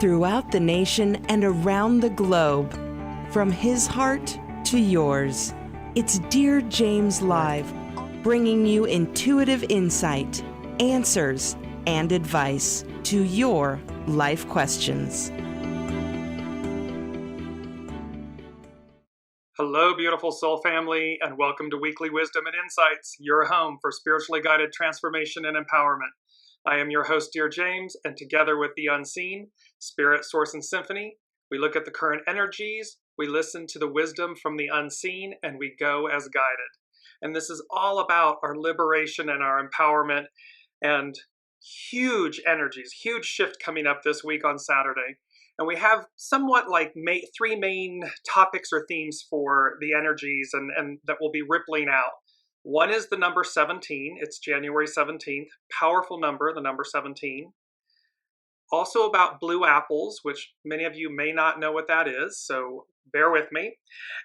throughout the nation and around the globe. From his heart to yours, it's Dearjames Live, bringing you intuitive insight, answers, and advice to your life questions. Hello, beautiful soul family, and welcome to Weekly Wisdom and Insights, your home for spiritually guided transformation and empowerment. I am your host, Dearjames, and together with the unseen, Spirit, Source, and Symphony, we look at the current energies, we listen to the wisdom from the unseen, and we go as guided. And this is all about our liberation and our empowerment and huge energies, huge shift coming up this week on Saturday. And we have somewhat like three main topics or themes for the energies and that will be rippling out. One is the number 17. It's January 17th. Powerful number, the number 17. Also about blue apples, which many of you may not know what that is, so bear with me.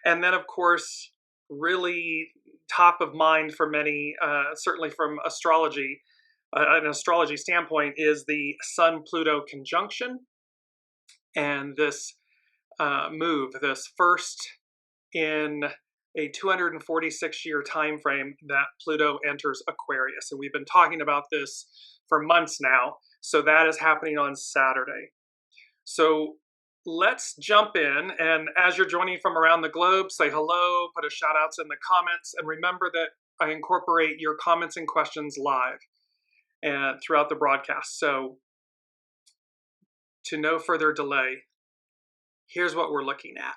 And then, of course, really top of mind for many, certainly from astrology, an astrology standpoint, is the Sun-PLUTO conjunction. And this move, this first in a 246-year time frame that Pluto enters Aquarius. And we've been talking about this for months now. So that is happening on Saturday. So let's jump in. And as you're joining from around the globe, say hello, put a shout outs in the comments. And remember that I incorporate your comments and questions live and throughout the broadcast. So to no further delay, here's what we're looking at.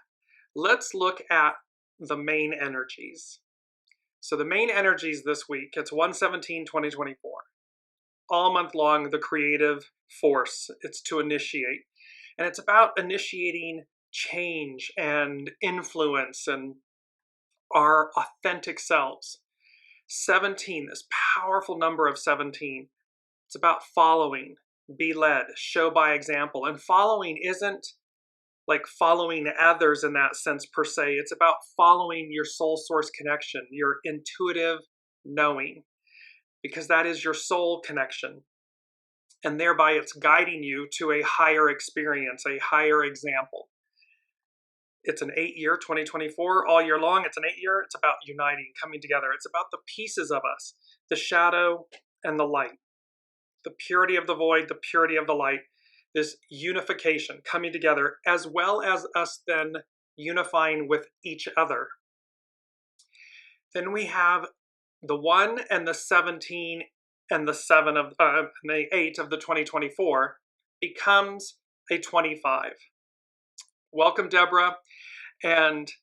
Let's look at the main energies. So the main energies this week, it's 1/17/2024. All month long, the creative force, it's to initiate. And it's about initiating change and influence and our authentic selves. 17, this powerful number of 17, it's about following, be led, show by example. And following isn't like following others in that sense per se. It's about following your soul source connection, your intuitive knowing, because that is your soul connection. And thereby it's guiding you to a higher experience, a higher example. It's an 8-year, 2024, all year long. It's an 8-year. It's about uniting, coming together. It's about the pieces of us, the shadow and the light, the purity of the void, the purity of the light. This unification coming together, as well as us then unifying with each other. Then we have the 1 and the 17 and the 7 of the 8 of the 2024 becomes a 25. Welcome, Deborah. And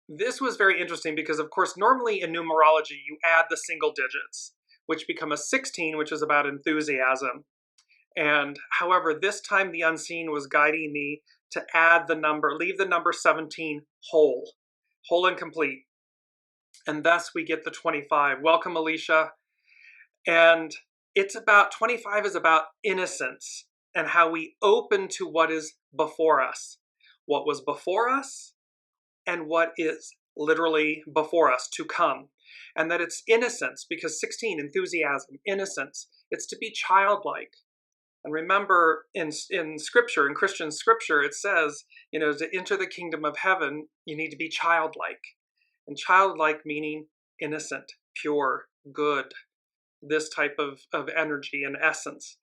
this was very interesting because, of course, normally in numerology, you add the single digits, which become a 16, which is about enthusiasm. And however, this time the unseen was guiding me to add the number, leave the number 17 whole and complete. And thus we get the 25. Welcome, Alicia. And it's about, 25 is about innocence and how we open to what is before us, what was before us and what is literally before us to come. And that it's innocence because 16, enthusiasm, innocence, it's to be childlike. And remember, in scripture, in Christian scripture, it says, to enter the kingdom of heaven, you need to be childlike. And childlike meaning innocent, pure, good, this type of energy and essence.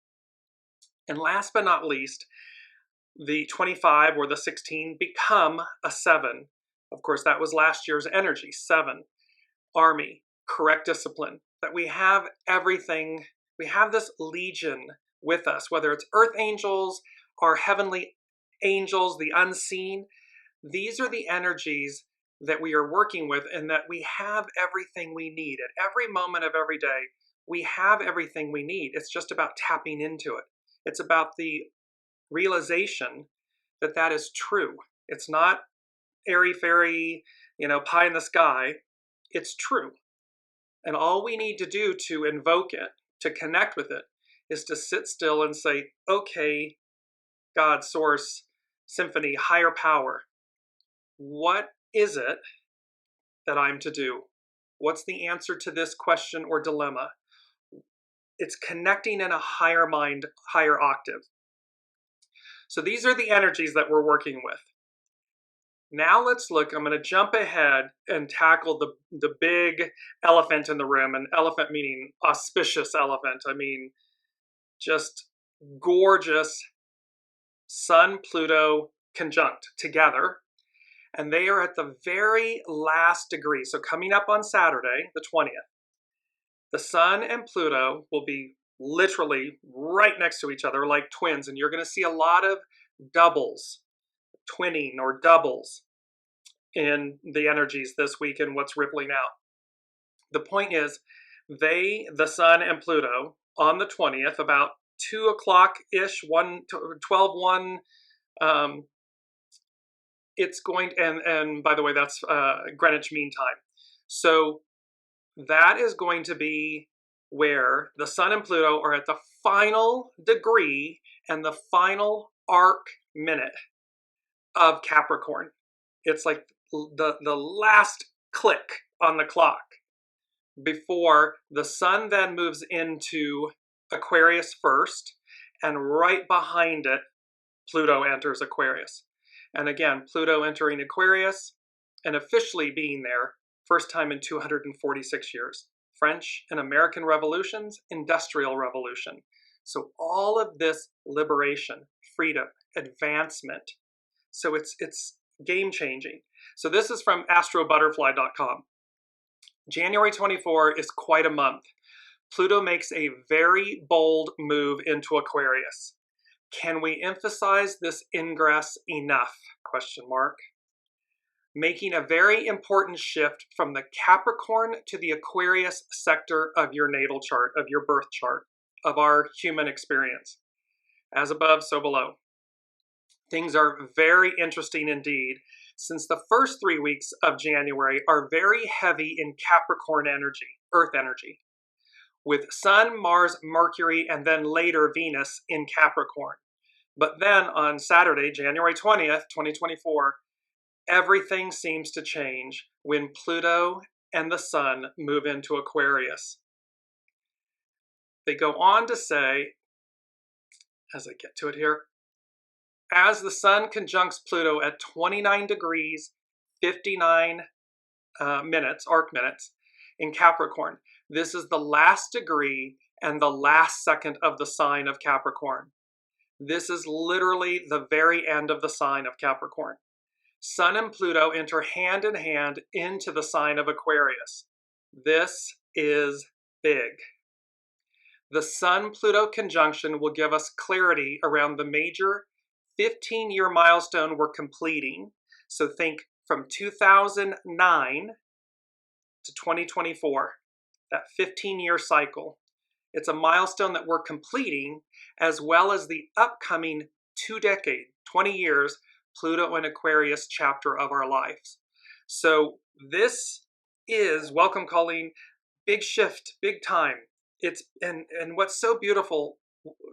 And last but not least, the 25 or the 16 become a 7. Of course, that was last year's energy, 7. Army, correct discipline, that we have everything, we have this legion with us, whether it's earth angels or heavenly angels, the unseen. These are the energies that we are working with and that we have everything we need. At every moment of every day, we have everything we need. It's just about tapping into it. It's about the realization that that is true. It's not airy-fairy, pie in the sky. It's true. And all we need to do to invoke it, to connect with it, is to sit still and say, okay, God, source, symphony, higher power, what is it that I'm to do? What's the answer to this question or dilemma? It's connecting in a higher mind, higher octave. So these are the energies that we're working with. Now let's look, I'm going to jump ahead and tackle the big elephant in the room, and elephant meaning auspicious elephant. I mean, just gorgeous Sun-Pluto conjunct together. And they are at the very last degree. So coming up on Saturday, the 20th, the Sun and Pluto will be literally right next to each other like twins. And you're going to see a lot of doubles, twinning or doubles in the energies this week and what's rippling out. The point is, the Sun and Pluto on the 20th, about 2 o'clock-ish, 12:01, it's going, and by the way, that's Greenwich Mean Time. So that is going to be where the Sun and Pluto are at the final degree and the final arc minute of Capricorn. It's like the last click on the clock before the Sun then moves into Aquarius first, and right behind it, Pluto enters Aquarius. And again, Pluto entering Aquarius and officially being there, first time in 246 years. French and American revolutions, Industrial Revolution. So all of this liberation, freedom, advancement. So it's game changing. So this is from astrobutterfly.com. January 24 is quite a month. Pluto makes a very bold move into Aquarius. Can we emphasize this ingress enough? Question mark. Making a very important shift from the Capricorn to the Aquarius sector of your natal chart, of your birth chart, of our human experience. As above, so below. Things are very interesting indeed, since the first 3 weeks of January are very heavy in Capricorn energy, Earth energy, with Sun, Mars, Mercury, and then later Venus in Capricorn. But then on Saturday, January 20th, 2024, everything seems to change when Pluto and the Sun move into Aquarius. They go on to say, as I get to it here, as the Sun conjuncts Pluto at 29 degrees, 59 minutes, arc minutes, in Capricorn. This is the last degree and the last second of the sign of Capricorn. This is literally the very end of the sign of Capricorn. Sun and Pluto enter hand in hand into the sign of Aquarius. This is big. The Sun-Pluto conjunction will give us clarity around the major 15-year milestone we're completing. So think from 2009 to 2024, that 15-year cycle. It's a milestone that we're completing, as well as the upcoming 2-decade, 20 years, Pluto and Aquarius chapter of our lives. So this is, welcome Colleen, big shift, big time. It's and what's so beautiful,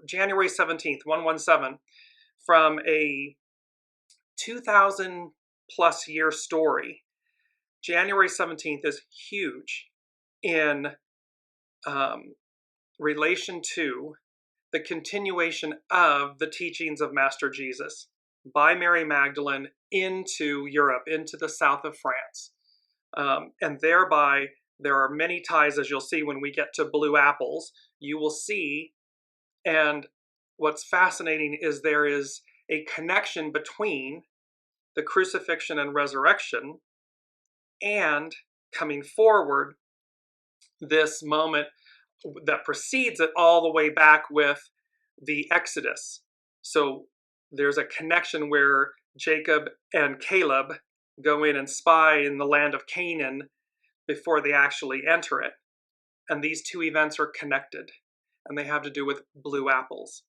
January 17th, 117, from a 2,000 plus year story, January 17th is huge in relation to the continuation of the teachings of Master Jesus by Mary Magdalene into Europe, into the south of France. And thereby, there are many ties, as you'll see when we get to Blue Apples, you will see, and what's fascinating is there is a connection between the crucifixion and resurrection and coming forward, this moment that precedes it all the way back with the Exodus. So there's a connection where Jacob and Caleb go in and spy in the land of Canaan before they actually enter it. And these two events are connected, and they have to do with blue apples.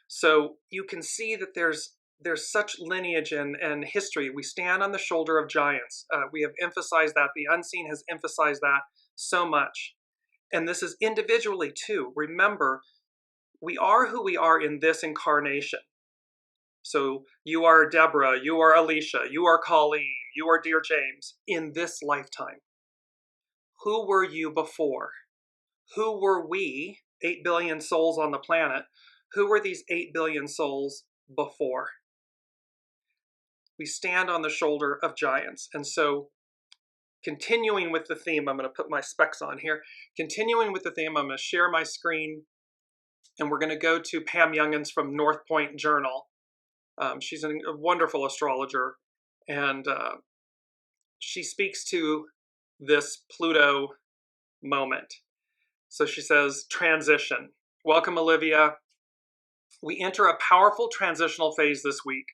So you can see that there's such lineage and history. We stand on the shoulder of giants. We have emphasized that. The unseen has emphasized that so much. And this is individually too. Remember, we are who we are in this incarnation. So you are Deborah, you are Alicia, you are Colleen, you are Dearjames in this lifetime. Who were you before? Who were we, 8 billion souls on the planet? Who were these 8 billion souls before. We stand on the shoulder of giants. And so, continuing with the theme, I'm going to put my specs on here. Continuing with the theme, I'm going to share my screen, and we're going to go to Pam Youngins from North Point Journal. She's a wonderful astrologer, and she speaks to this Pluto moment. So she says, transition. Welcome, Olivia. We enter a powerful transitional phase this week,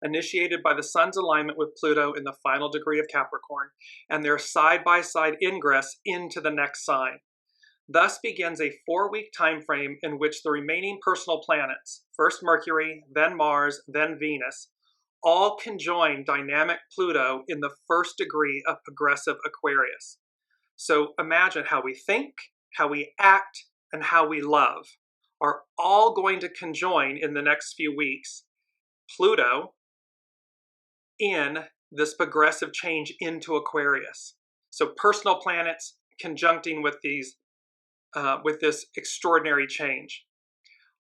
initiated by the Sun's alignment with Pluto in the final degree of Capricorn, and their side-by-side ingress into the next sign. Thus begins a 4-week time frame in which the remaining personal planets, first Mercury, then Mars, then Venus, all conjoin dynamic Pluto in the first degree of progressive Aquarius. So imagine how we think, how we act, and how we love are all going to conjoin in the next few weeks. Pluto in this progressive change into Aquarius. So personal planets conjuncting with these, with this extraordinary change.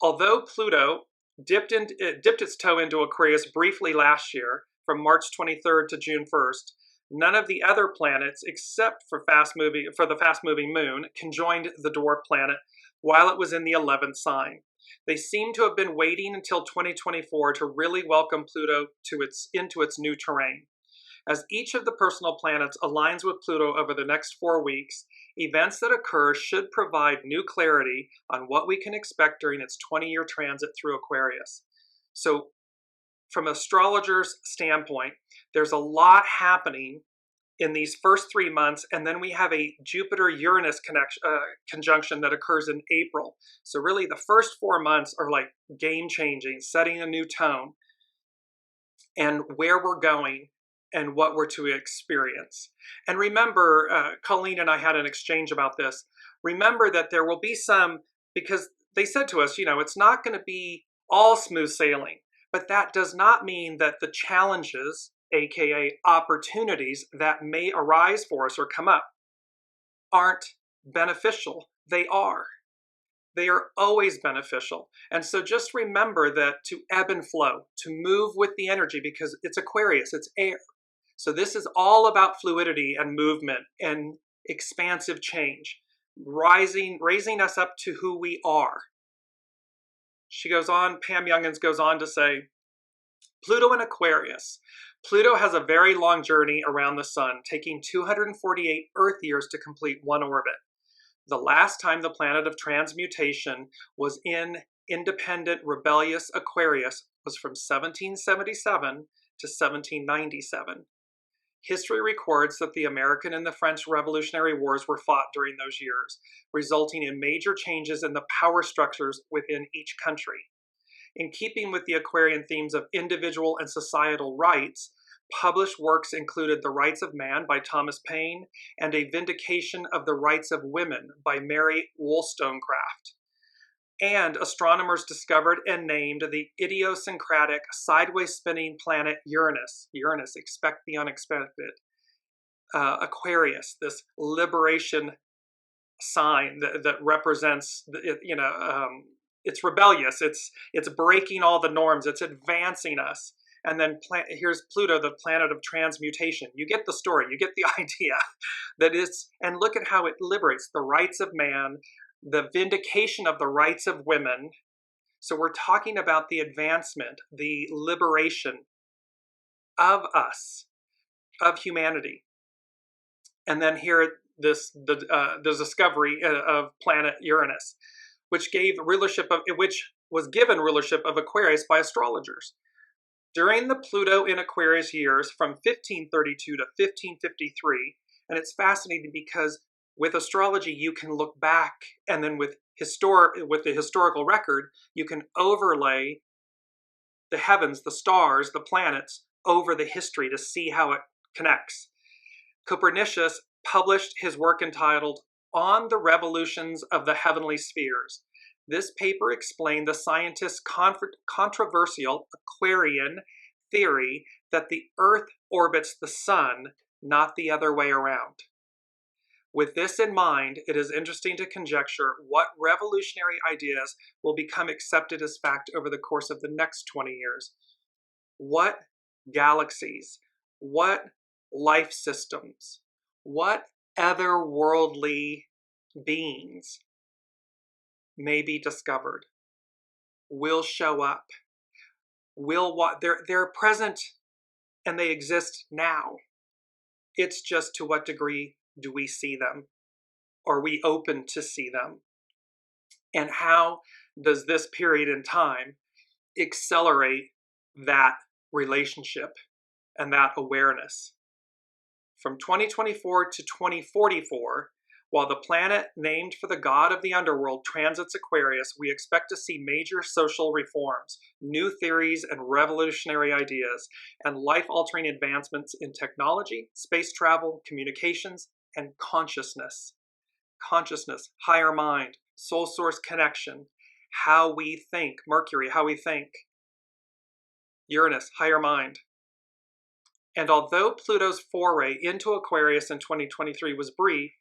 Although Pluto dipped its toe into Aquarius briefly last year, from March 23rd to June 1st, none of the other planets, except for the fast-moving moon, conjoined the dwarf planet while it was in the 11th sign. They seem to have been waiting until 2024 to really welcome Pluto into its new terrain. As each of the personal planets aligns with Pluto over the next 4 weeks, events that occur should provide new clarity on what we can expect during its 20-year transit through Aquarius. So, from an astrologer's standpoint, there's a lot happening in these first 3 months, and then we have a Jupiter-Uranus conjunction that occurs in April. So really the first 4 months are like game-changing, setting a new tone, and where we're going and what we're to experience. And remember, Colleen and I had an exchange about this. Remember that there will be some, because they said to us, it's not going to be all smooth sailing, but that does not mean that the challenges, aka opportunities that may arise for us or come up, aren't beneficial. They are. They are always beneficial. And so just remember that to ebb and flow, to move with the energy, because it's Aquarius, it's air. So this is all about fluidity and movement and expansive change, raising us up to who we are. She goes on, Pam Youngins goes on to say, Pluto in Aquarius. Pluto has a very long journey around the sun, taking 248 Earth years to complete one orbit. The last time the planet of transmutation was in independent, rebellious Aquarius was from 1777 to 1797. History records that the American and the French Revolutionary Wars were fought during those years, resulting in major changes in the power structures within each country. In keeping with the Aquarian themes of individual and societal rights, published works included The Rights of Man by Thomas Paine and A Vindication of the Rights of Women by Mary Wollstonecraft. And astronomers discovered and named the idiosyncratic sideways spinning planet Uranus. Uranus, expect the unexpected. Aquarius, this liberation sign that represents, it's rebellious. It's breaking all the norms. It's advancing us. And then here's Pluto, the planet of transmutation. You get the story. You get the idea. And look at how it liberates the rights of man, the vindication of the rights of women. So we're talking about the advancement, the liberation of us, of humanity. And then here, the discovery of planet Uranus, which was given rulership of Aquarius by astrologers. During the Pluto in Aquarius years from 1532 to 1553, and it's fascinating because with astrology you can look back, and then with the historical record you can overlay the heavens, the stars, the planets over the history to see how it connects. Copernicus published his work entitled On the Revolutions of the Heavenly Spheres. This paper explained the scientists' controversial Aquarian theory that the Earth orbits the Sun, not the other way around. With this in mind, it is interesting to conjecture what revolutionary ideas will become accepted as fact over the course of the next 20 years. What galaxies, what life systems, what otherworldly beings may be discovered, will show up, they're present and they exist now. It's just to what degree do we see them? Are we open to see them? And how does this period in time accelerate that relationship and that awareness? From 2024 to 2044, while the planet named for the god of the underworld transits Aquarius, we expect to see major social reforms, new theories and revolutionary ideas, and life-altering advancements in technology, space travel, communications, and consciousness. Consciousness, higher mind, soul source connection, how we think, Mercury, how we think, Uranus, higher mind. And although Pluto's foray into Aquarius in 2023 was brief,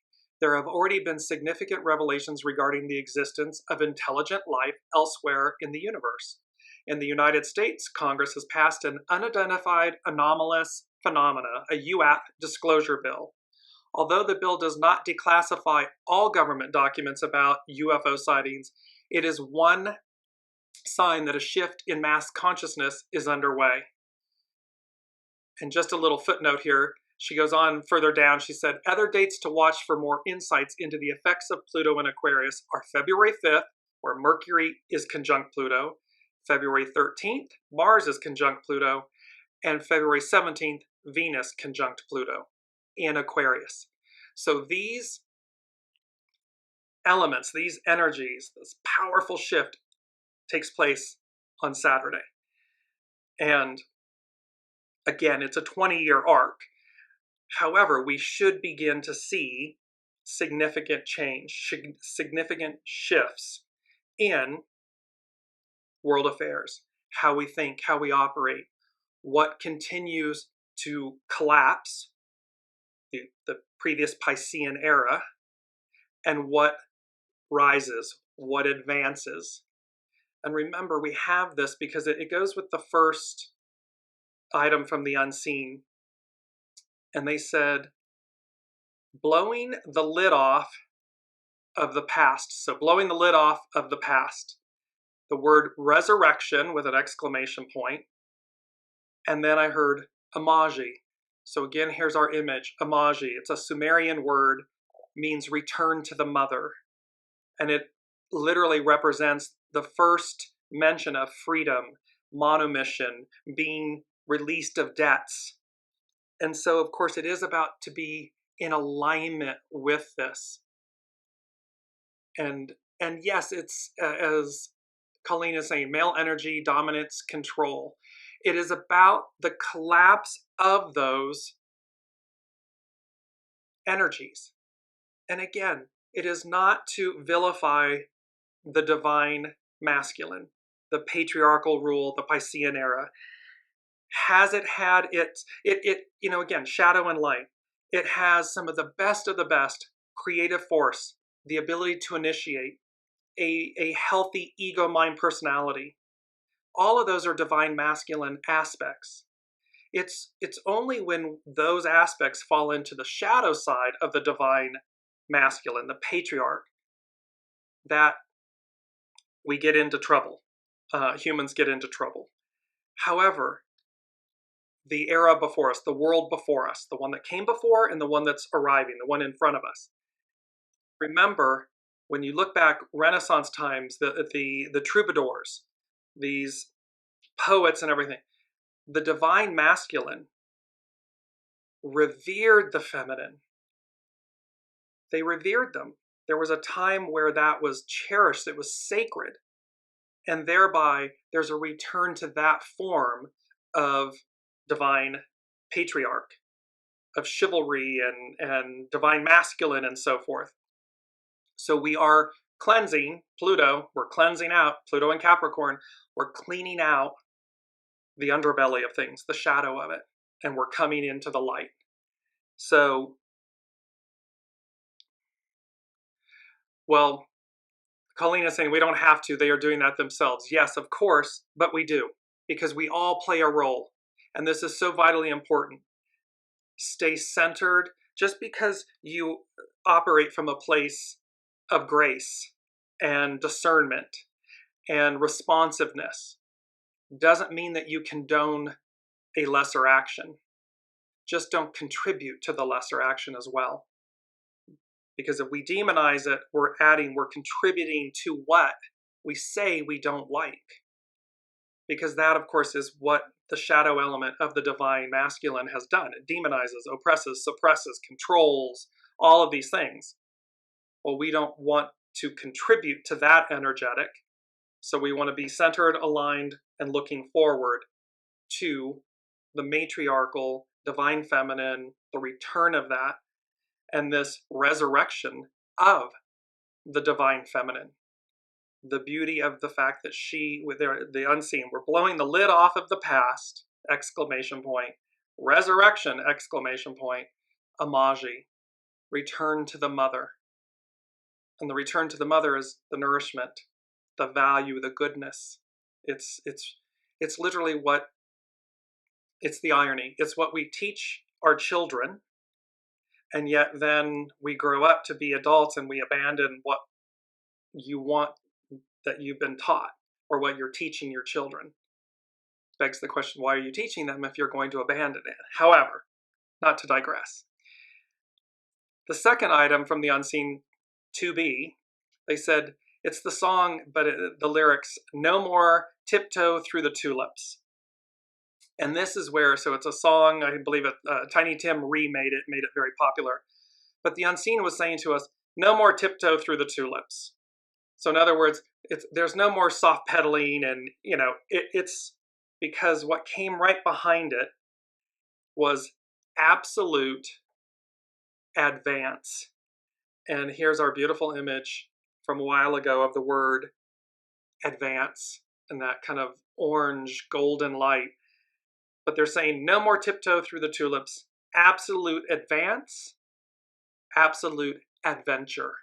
there have already been significant revelations regarding the existence of intelligent life elsewhere in the universe. In the United States, Congress has passed an Unidentified Anomalous Phenomena, a UAP disclosure bill. Although the bill does not declassify all government documents about UFO sightings, it is one sign that a shift in mass consciousness is underway. And just a little footnote here, she goes on further down, she said, other dates to watch for more insights into the effects of Pluto in Aquarius are February 5th, where Mercury is conjunct Pluto, February 13th, Mars is conjunct Pluto, and February 17th, Venus conjunct Pluto in Aquarius. So these elements, these energies, this powerful shift takes place on Saturday. And again, it's a 20-year arc. However, we should begin to see significant change, significant shifts in world affairs, how we think, how we operate, what continues to collapse, the previous Piscean era, and what rises, what advances. And remember, we have this because it goes with the first item from the unseen. And they said, blowing the lid off of the past. So blowing the lid off of the past. The word resurrection with an exclamation point. And then I heard Imaji. So again, here's our image, Imaji. It's a Sumerian word, means return to the mother. And it literally represents the first mention of freedom, monomission, being released of debts. And so, of course, it is about to be in alignment with this. And yes, it's, as Colleen is saying, male energy, dominance, control. It is about the collapse of those energies. And again, it is not to vilify the divine masculine, the patriarchal rule, the Piscean era. Has it had its, again, shadow and light. It has some of the best creative force, the ability to initiate, a healthy ego-mind personality. All of those are divine masculine aspects. It's only when those aspects fall into the shadow side of the divine masculine, the patriarch, that we get into trouble. Humans get into trouble. However, the era before us, the world before us, the one that came before and the one that's arriving, the one in front of us. Remember, when you look back Renaissance times, the troubadours, these poets and everything, the divine masculine revered the feminine. They revered them. There was a time where that was cherished, it was sacred. And thereby, there's a return to that form of divine patriarch, of chivalry and divine masculine and so forth. So we are cleansing Pluto, we're cleansing out Pluto and Capricorn, we're cleaning out the underbelly of things, the shadow of it, and we're coming into the light. So Well, Colleen is saying we don't have to. They are doing that themselves. Yes, of course, but we do, because we all play a role. And this is so vitally important. Stay centered. Just because you operate from a place of grace and discernment and responsiveness doesn't mean that you condone a lesser action. Just don't contribute to the lesser action as well. Because if we demonize it, we're contributing to what we say we don't like. Because that, of course, is what the shadow element of the divine masculine has done. It demonizes, oppresses, suppresses, controls, all of these things. Well, we don't want to contribute to that energetic. So we want to be centered, aligned, and looking forward to the matriarchal, divine feminine, the return of that, and this resurrection of the divine feminine. The beauty of the fact that she, with the unseen, we're blowing the lid off of the past, exclamation point, resurrection, exclamation point, Amagi, return to the mother. And the return to the mother is the nourishment, the value, the goodness. It's literally it's the irony. It's what we teach our children, and yet then we grow up to be adults and we abandon what you want that you've been taught or what you're teaching your children. Begs the question, why are you teaching them if you're going to abandon it? However, not to digress. The second item from the unseen 2B, they said, it's the song, but the lyrics, no more tiptoe through the tulips. And this is where, so it's a song, I believe Tiny Tim remade it, made it very popular. But the unseen was saying to us, no more tiptoe through the tulips. So in other words, there's no more soft pedaling, and it's because what came right behind it was absolute advance. And here's our beautiful image from a while ago of the word advance and that kind of orange golden light. But they're saying no more tiptoe through the tulips, absolute advance, absolute adventure,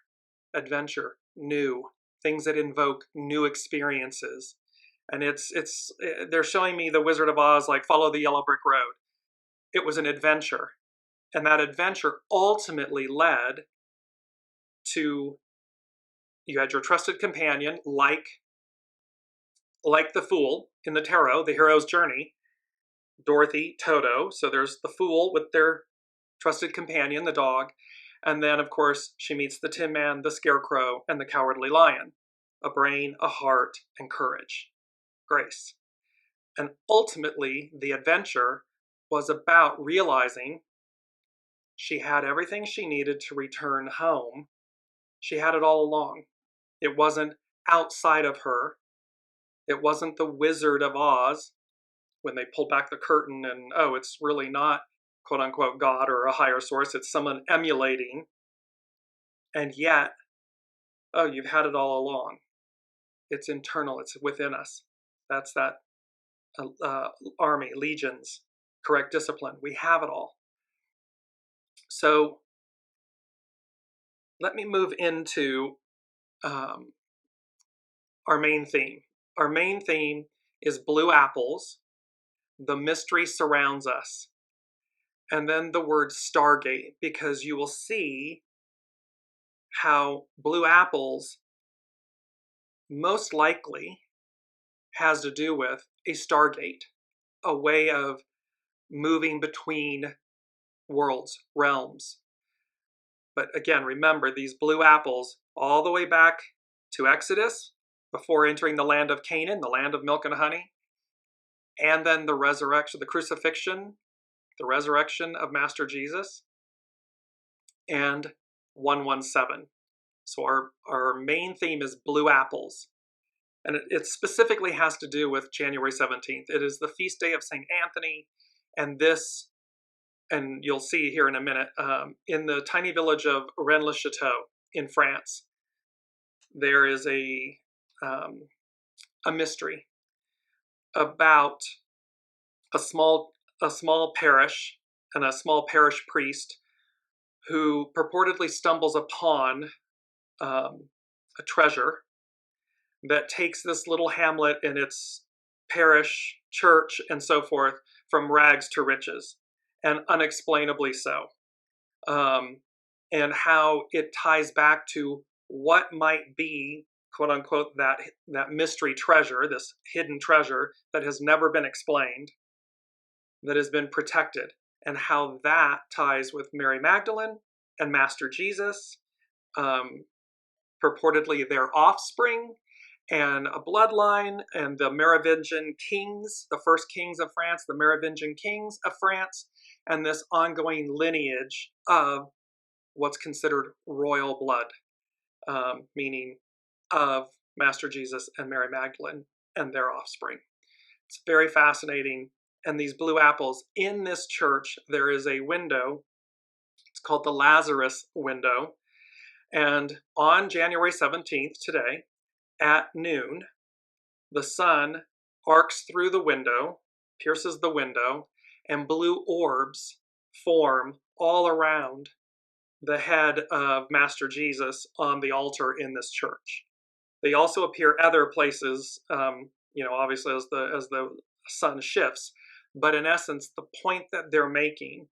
new, things that invoke new experiences. And they're showing me the Wizard of Oz, like follow the yellow brick road. It was an adventure. And that adventure ultimately led to, you had your trusted companion, like the Fool in the tarot, the hero's journey, Dorothy, Toto. So there's the Fool with their trusted companion, the dog. And then, of course, she meets the Tin Man, the Scarecrow, and the Cowardly Lion. A brain, a heart, and courage. Grace. And ultimately, the adventure was about realizing she had everything she needed to return home. She had it all along. It wasn't outside of her. It wasn't the Wizard of Oz when they pulled back the curtain and, oh, it's really not quote-unquote God or a higher source. It's someone emulating. And yet, oh, you've had it all along. It's internal. It's within us. That's that army, legions, correct discipline. We have it all. So let me move into our main theme. Our main theme is blue apples. The mystery surrounds us. And then the word Stargate, because you will see how blue apples most likely has to do with a Stargate, a way of moving between worlds, realms. But again, remember these blue apples all the way back to Exodus, before entering the land of Canaan, the land of milk and honey, and then the resurrection, the crucifixion, the resurrection of Master Jesus, and 117. So our main theme is blue apples. And it specifically has to do with January 17th. It is the feast day of St. Anthony. And this, and you'll see here in a minute, in the tiny village of Rennes-Les-CHATEAU in France, there is a mystery about a small parish and a small parish priest who purportedly stumbles upon a treasure that takes this little hamlet and its parish, church, and so forth from rags to riches, and unexplainably so. And how it ties back to what might be, quote unquote, that mystery treasure, this hidden treasure that has never been explained, that has been protected, and how that ties with Mary Magdalene and Master Jesus, purportedly their offspring, and a bloodline, and the Merovingian kings, the first kings of France, the Merovingian kings of France, and this ongoing lineage of what's considered royal blood, meaning of Master Jesus and Mary Magdalene and their offspring. It's very fascinating. And these blue apples, in this church, there is a window. It's called the Lazarus window. And on January 17th, today, at noon, the sun arcs through the window, pierces the window, and blue orbs form all around the head of Master Jesus on the altar in this church. They also appear other places, obviously as the sun shifts. But in essence, the point that they're making,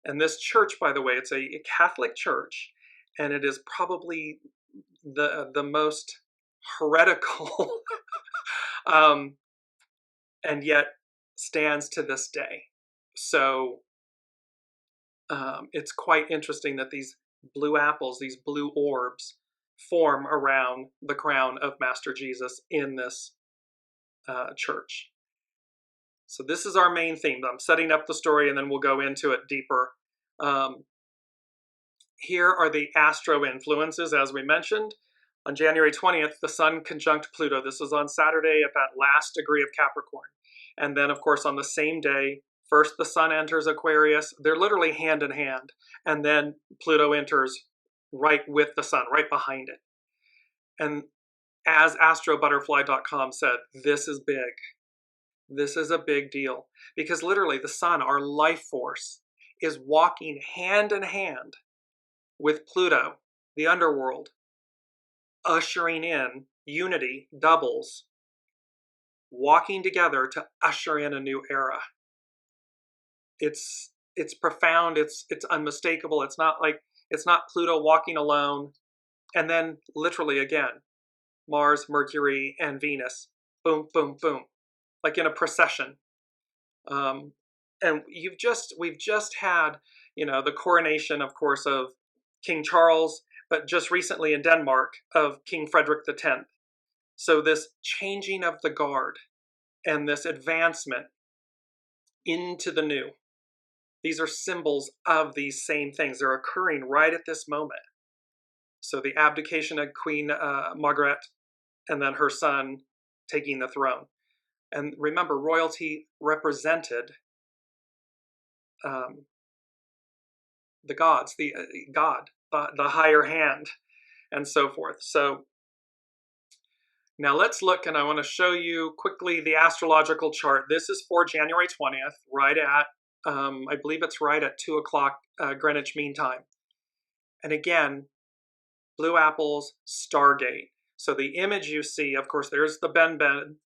and this church, by the way, it's a Catholic church, and it is probably the most heretical, and yet stands to this day. So it's quite interesting that these blue apples, these blue orbs, form around the crown of Master Jesus in this church. So this is our main theme. I'm setting up the story and then we'll go into it deeper. Here are the astro influences, as we mentioned. On January 20th, the Sun conjunct Pluto. This is on Saturday at that last degree of Capricorn. And then, of course, on the same day, first the Sun enters Aquarius. They're literally hand in hand. And then Pluto enters right with the Sun, right behind it. And as astrobutterfly.com said, this is big. This is a big deal. Because literally the Sun, our life force, is walking hand in hand with Pluto, the underworld, ushering in unity, doubles, walking together to usher in a new era. It's profound, it's unmistakable. It's not Pluto walking alone, and then literally again, Mars, Mercury, and Venus, boom, boom, boom, like in a procession. And we've just had, the coronation, of course, of King Charles, but just recently in Denmark of King Frederick X. So this changing of the guard and this advancement into the new, these are symbols of these same things. They're occurring right at this moment. So the abdication of Queen Margaret, and then her son taking the throne. And remember, royalty represented the gods, God, the higher hand, and so forth. So now let's look, and I want to show you quickly the astrological chart. This is for January 20th, right at, I believe it's right at 2 o'clock Greenwich Mean Time. And again, blue apples, Stargate. So the image you see, of course, there's the the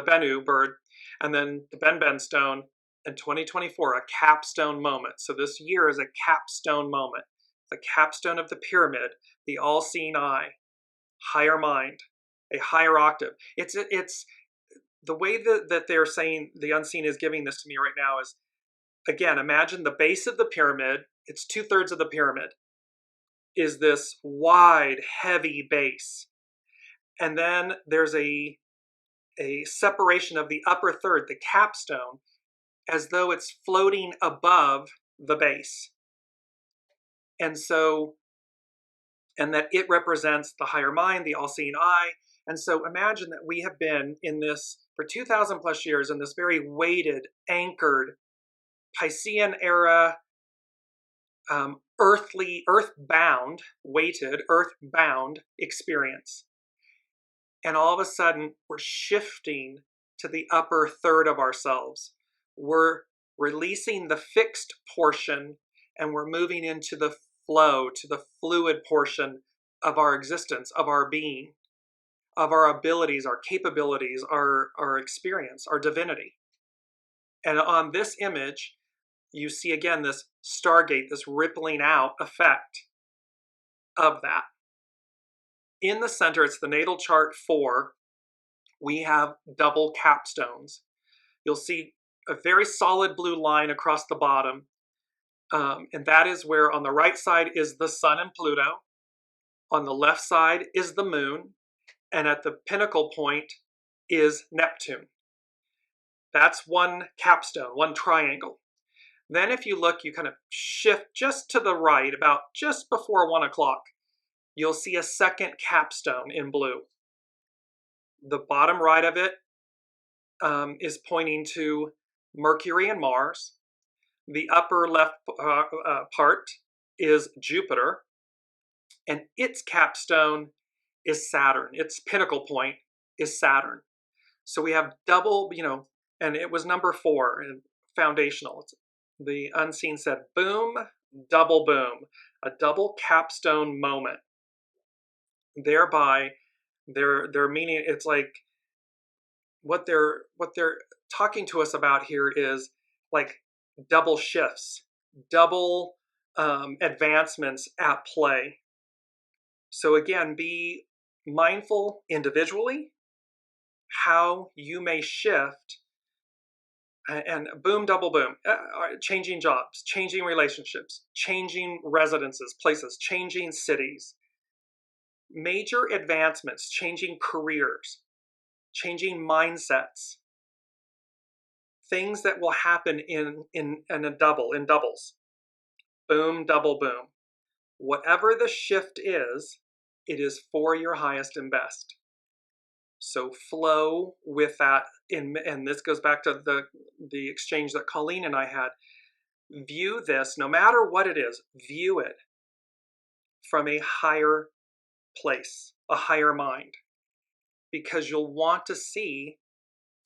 Bennu bird, and then the Ben stone. In 2024, a capstone moment. So this year is a capstone moment. The capstone of the pyramid, the all-seeing eye, higher mind, a higher octave. It's the way that they're saying the unseen is giving this to me right now is, again, imagine the base of the pyramid. It's 2/3 of the pyramid is this wide, heavy base. And then there's a separation of the upper third, the capstone, as though it's floating above the base. And that it represents the higher mind, the all-seeing eye. And so imagine that we have been in this, for 2,000 plus years, in this very weighted, anchored, Piscean era, earthbound experience. And all of a sudden, we're shifting to the upper third of ourselves. We're releasing the fixed portion and we're moving into the flow, to the fluid portion of our existence, of our being, of our abilities, our capabilities, our experience, our divinity. And on this image, you see again this Stargate, this rippling out effect of that. In the center, it's the natal chart 4. We have double capstones. You'll see a very solid blue line across the bottom. And that is where on the right side is the Sun and Pluto. On the left side is the Moon. And at the pinnacle point is Neptune. That's one capstone, one triangle. Then if you look, you kind of shift just to the right, about just before 1 o'clock, you'll see a second capstone in blue. The bottom right of it is pointing to Mercury and Mars. The upper left part is Jupiter, and its capstone is Saturn. Its pinnacle point is Saturn. So we have double, and it was number 4 and foundational. The unseen said, boom, double boom, a double capstone moment. Thereby, their meaning, it's like what they're talking to us about here is like double shifts, double advancements at play. So again, be mindful individually how you may shift, and boom, double boom, changing jobs, changing relationships, changing residences, places, changing cities, major advancements, changing careers, changing mindsets, things that will happen in doubles. Boom, double boom. Whatever the shift is, it is for your highest and best. So flow with that, and this goes back to the exchange that Colleen and I had. View this, no matter what it is, view it from a higher place, a higher mind, because you'll want to see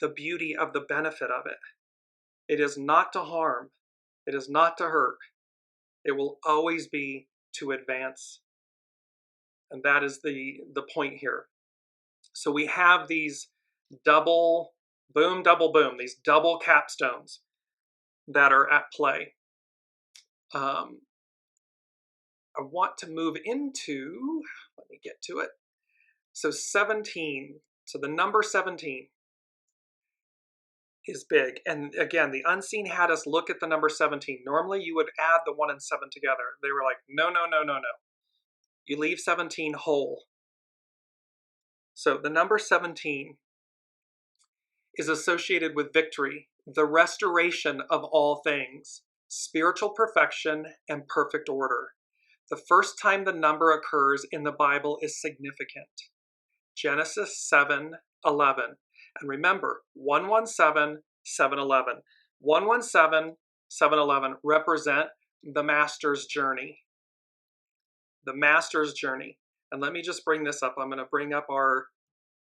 the beauty of the benefit of it. It is not to harm. It is not to hurt. It will always be to advance. And that is the point here. So we have these double boom, these double capstones that are at play. I want to move into, let me get to it. So 17, so the number 17 is big. And again, the unseen had us look at the number 17. Normally you would add the 1 and 7 together. They were like, no. You leave 17 whole. So the number 17 is associated with victory, the restoration of all things, spiritual perfection, and perfect order. The first time the number occurs in the Bible is significant. Genesis 7:11. And remember, 117, 711. 117, 711 represent the Master's journey. The Master's journey. And let me just bring this up. I'm going to bring up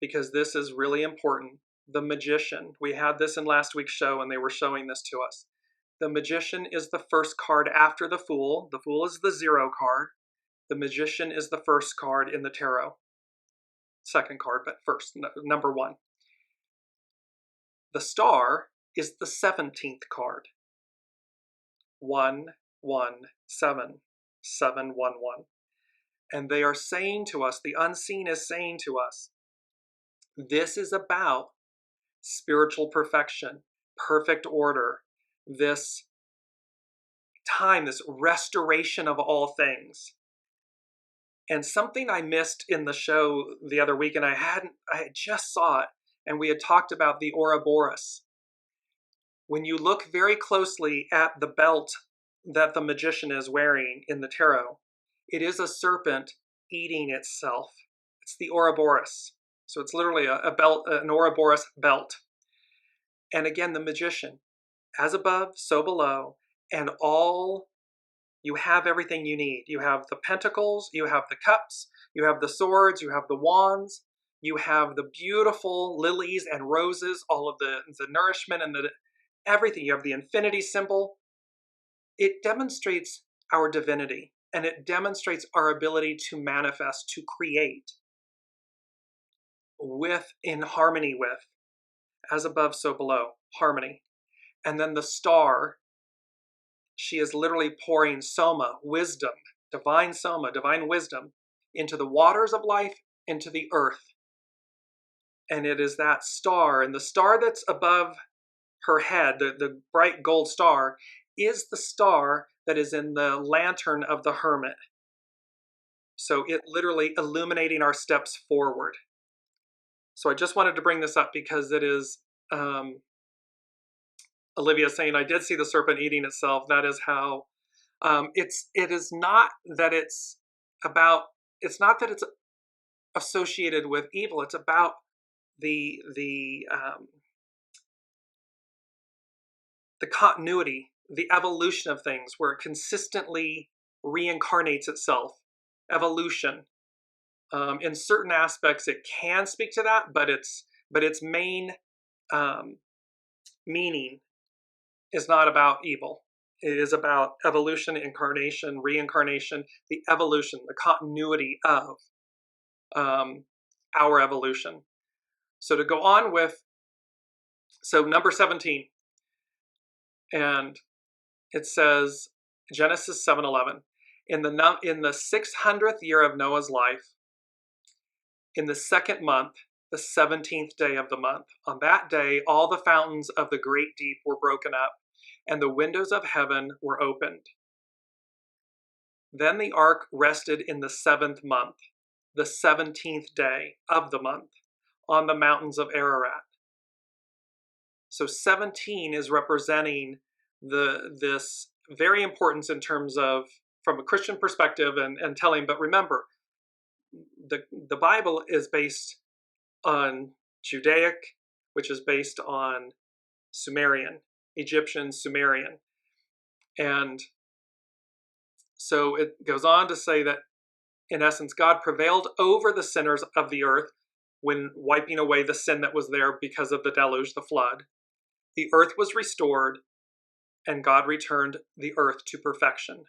because this is really important. The Magician. We had this in last week's show and they were showing this to us. The Magician is the first card after the Fool. The Fool is the 0 card. The Magician is the first card in the tarot. Second card, but first, number 1. The Star is the 17th card. 117, 711. And they are saying to us, the unseen is saying to us, this is about spiritual perfection, perfect order, this time, this restoration of all things. And something I missed in the show the other week, and I just saw it, and we had talked about the Ouroboros. When you look very closely at the belt that the magician is wearing in the tarot, it is a serpent eating itself. It's the Ouroboros. So it's literally a belt, an Ouroboros belt. And again, the magician, as above, so below, and all, you have everything you need. You have the pentacles, you have the cups, you have the swords, you have the wands, you have the beautiful lilies and roses, all of the nourishment and everything. You have the infinity symbol. It demonstrates our divinity. and it demonstrates our ability to manifest, to create with, in harmony with, as above, so below, harmony. And then the star, she is literally pouring soma, wisdom, divine soma, divine wisdom, into the waters of life, into the earth. And it is that star, and the star that's above her head, the bright gold star, is the star that is in the lantern of the hermit. So it literally illuminating our steps forward. So I just wanted to bring this up because it is Olivia saying, I did see the serpent eating itself. That is how it is not that it's associated with evil. It's about the continuity, the evolution of things, where it consistently reincarnates itself. Evolution. In certain aspects, it can speak to that, but its main meaning is not about evil. It is about evolution, incarnation, reincarnation, the evolution, the continuity of our evolution. So to go on with, so number 17, and it says, Genesis 7:11, in the 600th year of Noah's life, in the second month, the 17th day of the month, on that day, all the fountains of the great deep were broken up, and the windows of heaven were opened. Then the ark rested in the 7th month, the 17th day of the month, on the mountains of Ararat. So 17 is representing this very importance in terms of, from a Christian perspective and telling, but remember, the Bible is based on Judaic, which is based on Sumerian, Egyptian, Sumerian. And so it goes on to say that, in essence, God prevailed over the sinners of the earth when wiping away the sin that was there because of the deluge, the flood. The earth was restored, and God returned the earth to perfection.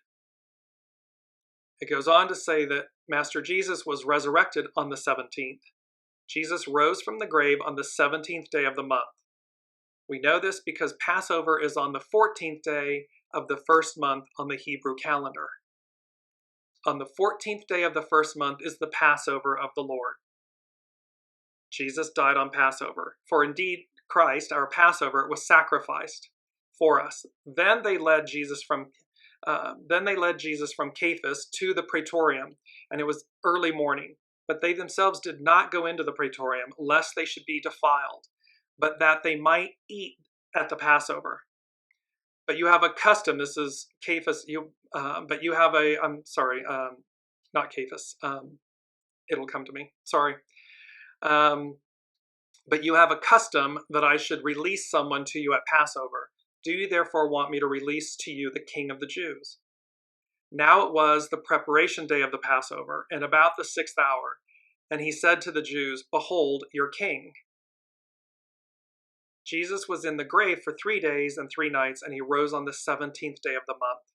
It goes on to say that Master Jesus was resurrected on the 17th. Jesus rose from the grave on the 17th day of the month. We know this because Passover is on the 14th day of the first month on the Hebrew calendar. On the 14th day of the first month is the Passover of the Lord. Jesus died on Passover. For indeed, Christ, our Passover, was sacrificed for us. Then they led Jesus from Cephas to the praetorium, and it was early morning. But they themselves did not go into the praetorium, lest they should be defiled, but that they might eat at the Passover. But you have a custom. This is Cephas. But you have a. I'm sorry, not Cephas. It'll come to me. Sorry. But you have a custom that I should release someone to you at Passover. Do you therefore want me to release to you the King of the Jews? Now it was the preparation day of the Passover, and about the 6th hour. And he said to the Jews, Behold, your king. Jesus was in the grave for 3 days and 3 nights, and he rose on the 17th day of the month.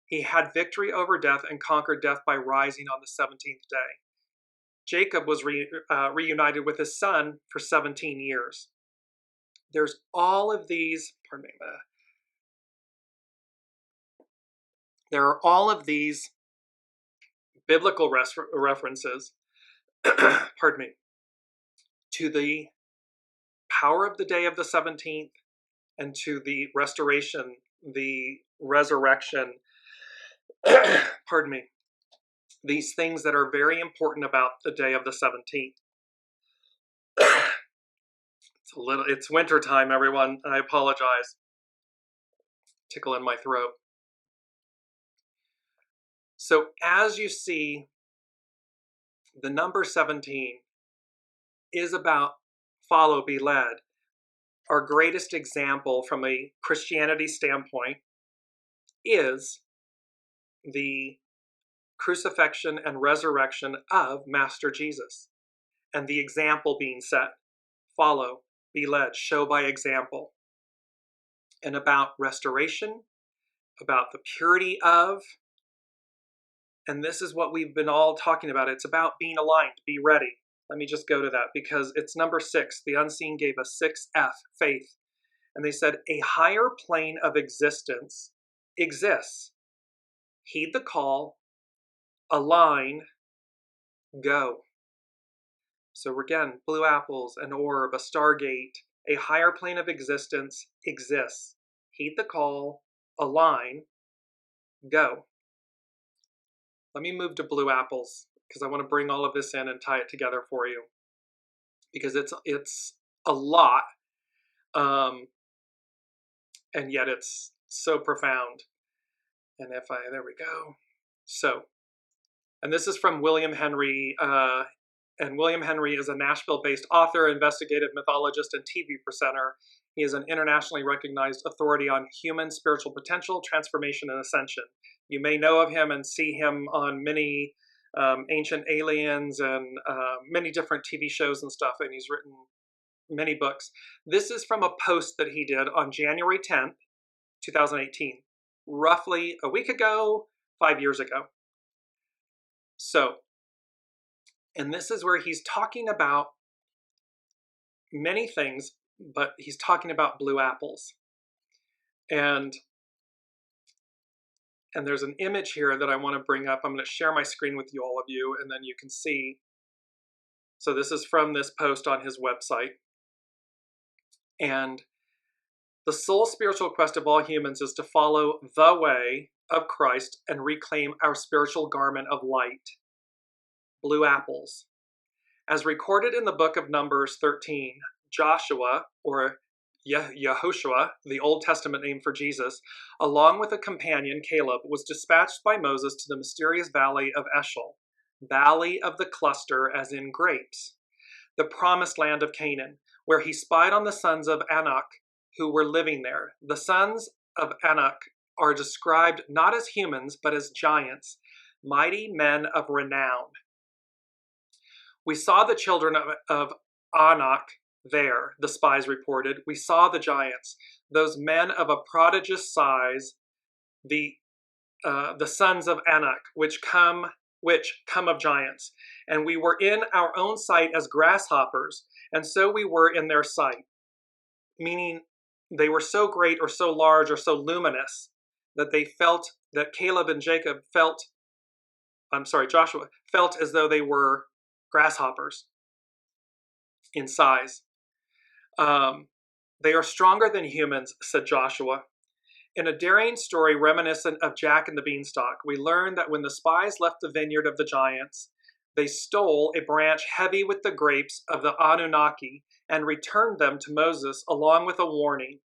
He had victory over death and conquered death by rising on the 17th day. Jacob was reunited with his son for 17 years. There's all of these, there are all of these biblical references, pardon me, to the power of the day of the 17th and to the restoration, the resurrection, pardon me, these things that are very important about the day of the 17th. It's winter time, everyone. I apologize. Tickle in my throat. So as you see, the number 17 is about follow, be led. Our greatest example from a Christianity standpoint is the crucifixion and resurrection of Master Jesus, and the example being set. Follow, be led, show by example. And about restoration, about the purity of, And this is what we've been all talking about. It's about being aligned, be ready. Let me just go to that because it's number 6. The unseen gave us 6F, faith. And they said, a higher plane of existence exists. Heed the call, align, go. So again, blue apples, an orb, a stargate, a higher plane of existence exists. Heed the call, align, go. Let me move to blue apples because I want to bring all of this in and tie it together for you because it's a lot, and yet it's so profound. And there we go. So, and this is from William Henry, and William Henry is a Nashville-based author, investigative mythologist, and TV presenter. He is an internationally recognized authority on human spiritual potential, transformation, and ascension. You may know of him and see him on many Ancient Aliens and many different TV shows and stuff, and he's written many books. This is from a post that he did on January 10th, 2018, roughly a week ago, 5 years ago. So, and this is where he's talking about many things, but he's talking about blue apples. And there's an image here that I want to bring up. I'm going to share my screen with you, all of you, and then you can see. So this is from this post on his website. And the sole spiritual quest of all humans is to follow the way of Christ and reclaim our spiritual garment of light. Blue apples. As recorded in the book of Numbers 13, Joshua, or Yehoshua, the Old Testament name for Jesus, along with a companion, Caleb, was dispatched by Moses to the mysterious valley of Eshcol, valley of the cluster as in grapes, the promised land of Canaan, where he spied on the sons of Anak who were living there. The sons of Anak are described not as humans, but as giants, mighty men of renown. We saw the children of Anak there, the spies reported. We saw the giants, those men of a prodigious size, the sons of Anak, which come of giants. And we were in our own sight as grasshoppers, and so we were in their sight. Meaning they were so great or so large or so luminous that they felt, that Joshua felt as though they were grasshoppers in size. They are stronger than humans, said Joshua. In a daring story reminiscent of Jack and the Beanstalk, we learn that when the spies left the vineyard of the giants, they stole a branch heavy with the grapes of the Anunnaki and returned them to Moses along with a warning.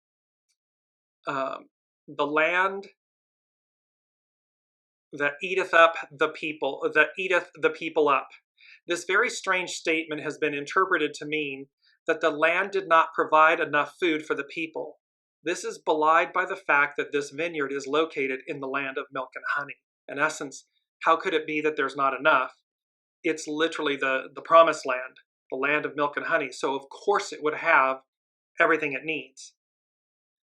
The land that eateth the people up. This very strange statement has been interpreted to mean that the land did not provide enough food for the people. This is belied by the fact that this vineyard is located in the land of milk and honey. In essence, how could it be that there's not enough? It's literally the promised land, the land of milk and honey. So of course it would have everything it needs.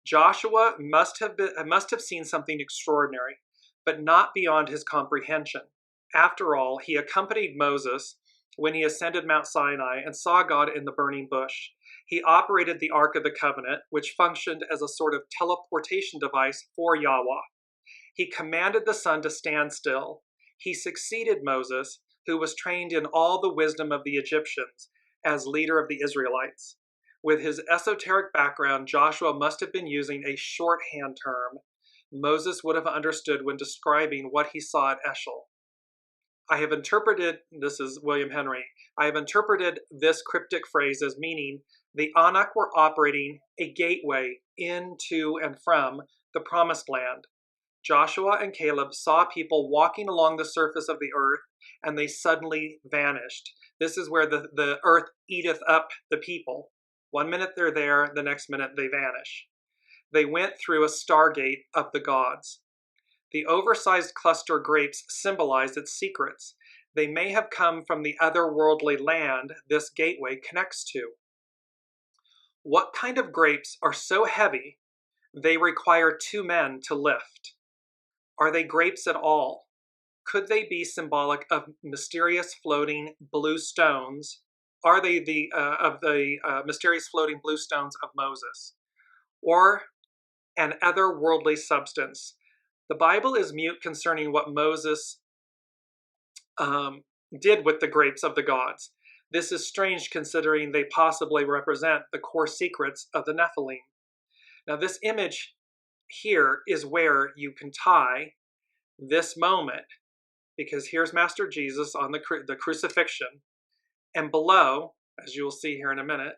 Joshua must have seen something extraordinary, but not beyond his comprehension. After all, he accompanied Moses when he ascended Mount Sinai and saw God in the burning bush. He operated the Ark of the Covenant, which functioned as a sort of teleportation device for Yahweh. He commanded the sun to stand still. He succeeded Moses, who was trained in all the wisdom of the Egyptians, as leader of the Israelites. With his esoteric background, Joshua must have been using a shorthand term Moses would have understood when describing what he saw at Eshcol. I have interpreted, this is William Henry, I have interpreted this cryptic phrase as meaning the Anak were operating a gateway into and from the promised land. Joshua and Caleb saw people walking along the surface of the earth, and they suddenly vanished. This is where the earth eateth up the people. 1 minute they're there, the next minute they vanish. They went through a stargate of the gods. The oversized cluster grapes symbolized its secrets. They may have come from the otherworldly land this gateway connects to. What kind of grapes are so heavy they require 2 men to lift? Are they grapes at all? Could they be symbolic of mysterious floating blue stones? Are they the mysterious floating blue stones of Moses? Or an otherworldly substance? The Bible is mute concerning what Moses did with the grapes of the gods. This is strange considering they possibly represent the core secrets of the Nephilim. Now this image here is where you can tie this moment, because here's Master Jesus on the crucifixion, and below, as you will see here in a minute,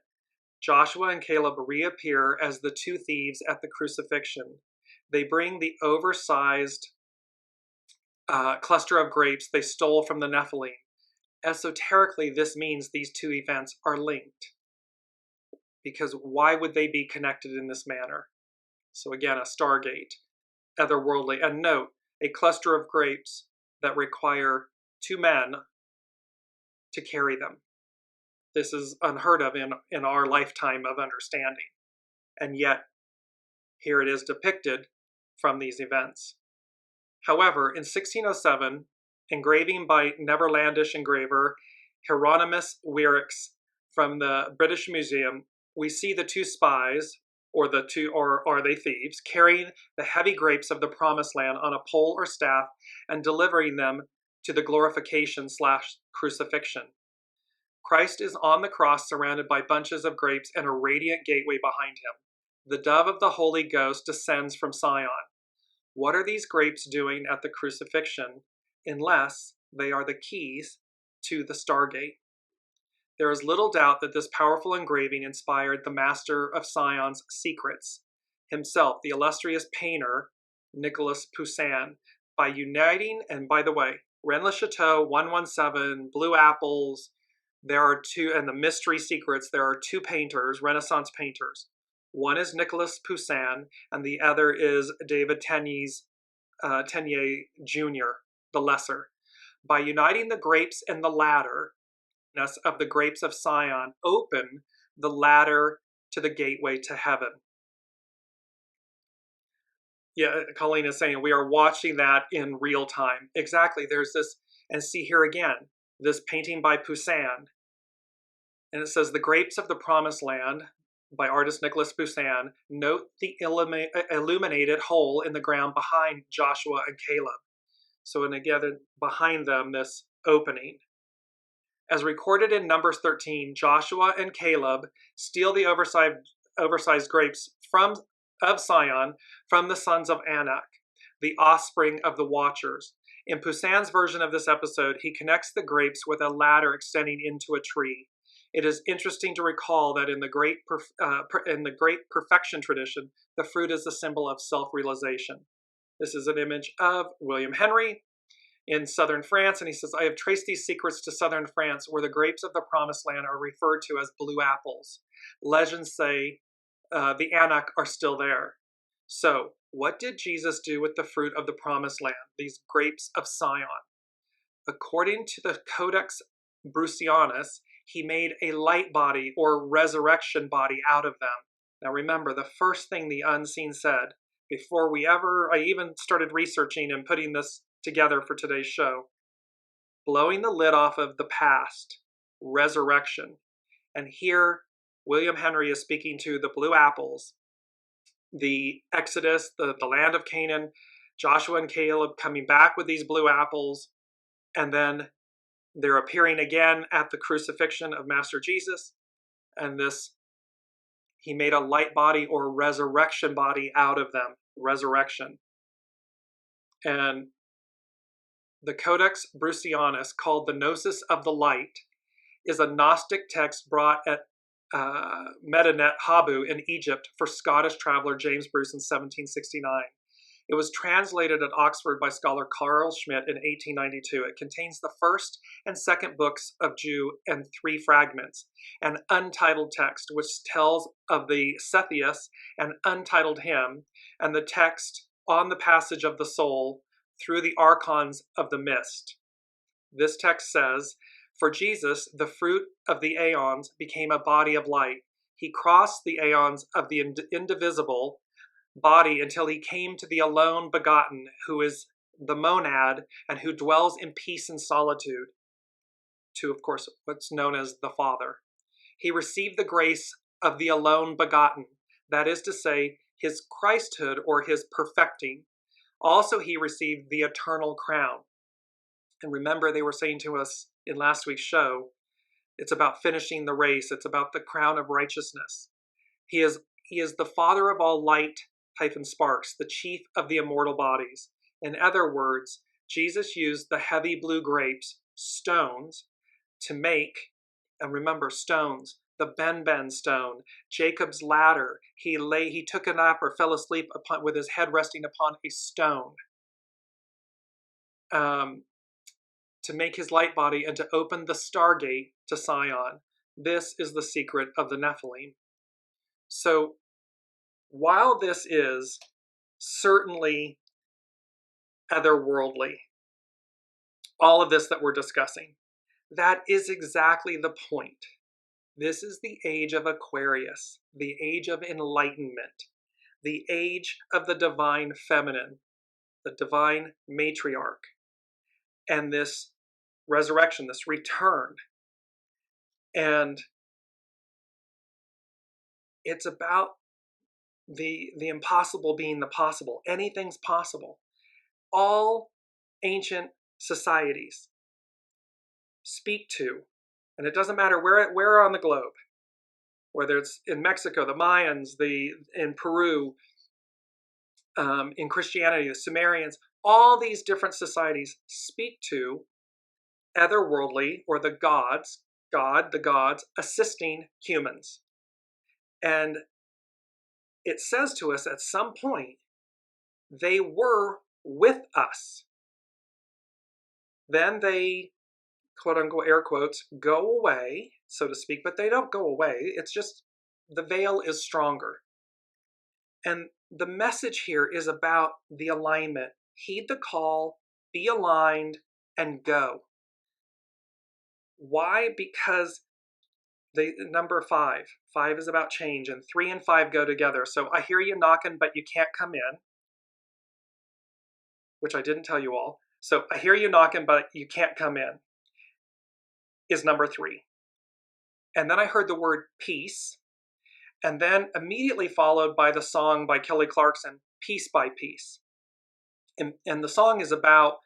Joshua and Caleb reappear as the two thieves at the crucifixion. They bring the oversized cluster of grapes they stole from the Nephilim. Esoterically, this means these two events are linked, because why would they be connected in this manner? So again, a Stargate, otherworldly, and note, a cluster of grapes that require two men to carry them. This is unheard of in our lifetime of understanding, and yet here it is depicted from these events. However, in 1607, engraving by Netherlandish engraver Hieronymus Wierix from the British Museum, we see the two spies, or are they thieves, carrying the heavy grapes of the Promised Land on a pole or staff and delivering them to the glorification/crucifixion. Christ is on the cross surrounded by bunches of grapes and a radiant gateway behind him. The dove of the Holy Ghost descends from Sion. What are these grapes doing at the crucifixion, unless they are the keys to the Stargate? There is little doubt that this powerful engraving inspired the master of Sion's secrets, himself, the illustrious painter, Nicolas Poussin, by uniting, and by the way, Rennes-Les-CHATEAU, 117, Blue Apples, there are two, and the Mystery Secrets, there are two painters, Renaissance painters. One is Nicolas Poussin, and the other is David Tenier Jr., the Lesser. By uniting the grapes and the ladder of the grapes of Sion, open the ladder to the gateway to heaven. Yeah, Colleen is saying we are watching that in real time. Exactly, there's this, and see here again, this painting by Poussin. And it says, the grapes of the Promised Land, by artist Nicolas Poussin. Note the illuminated hole in the ground behind Joshua and Caleb. So, and again, behind them, this opening. As recorded in Numbers 13, Joshua and Caleb steal the oversized grapes of Sion from the sons of Anak, the offspring of the Watchers. In Poussin's version of this episode, he connects the grapes with a ladder extending into a tree. It is interesting to recall that in the great perfection tradition, the fruit is the symbol of self-realization. This is an image of William Henry in southern France, and he says, I have traced these secrets to southern France, where the grapes of the Promised Land are referred to as blue apples. Legends say the Anak are still there. So, what did Jesus do with the fruit of the Promised Land, these grapes of Sion? According to the Codex Brucianus, he made a light body or resurrection body out of them. Now remember, the first thing the unseen said, before I even started researching and putting this together for today's show, blowing the lid off of the past, resurrection. And here, William Henry is speaking to the blue apples, the Exodus, the land of Canaan, Joshua and Caleb coming back with these blue apples, and then they're appearing again at the crucifixion of Master Jesus, and he made a light body or resurrection body out of them, resurrection. And the Codex Brucianus, called the Gnosis of the Light, is a Gnostic text brought at Medinet Habu in Egypt for Scottish traveler James Bruce in 1769. It was translated at Oxford by scholar Carl Schmidt in 1892. It contains the first and second books of Jude and 3 fragments, an untitled text which tells of the Cepheus, an untitled hymn, and the text on the passage of the soul through the archons of the mist. This text says, for Jesus, the fruit of the aeons became a body of light. He crossed the aeons of the indivisible body until he came to the alone begotten, who is the monad, and who dwells in peace and solitude, to, of course, what's known as the Father. He received the grace of the alone begotten, that is to say, his Christhood or his perfecting. Also, he received the eternal crown. And remember, they were saying to us in last week's show, it's about finishing the race. It's about the crown of righteousness. He is the Father of all light sparks, the chief of the immortal bodies. In other words, Jesus used the heavy blue grapes, stones, to make, and remember stones, the Ben stone, Jacob's ladder. He took a nap or fell asleep with his head resting upon a stone. To make his light body and to open the Stargate to Sion. This is the secret of the Nephilim. So while this is certainly otherworldly, all of this that we're discussing, that is exactly the point. This is the age of Aquarius, the age of enlightenment, the age of the divine feminine, the divine matriarch, and this resurrection, this return. And it's about the impossible being the possible. Anything's possible. All ancient societies speak to, and it doesn't matter where on the globe, whether it's in Mexico, the Mayans, in Peru, in Christianity, the Sumerians, all these different societies speak to otherworldly or the gods assisting humans. And it says to us at some point, they were with us. Then they, quote unquote, air quotes, go away, so to speak, but they don't go away. It's just the veil is stronger. And the message here is about the alignment. Heed the call, be aligned, and go. Why? Because number 5 is about change, and 3 and 5 go together. So I hear you knocking, but you can't come in, which I didn't tell you all. So I hear you knocking, but you can't come in is number 3. And then I heard the word peace, and then immediately followed by the song by Kelly Clarkson, Piece by Piece. And the song is about,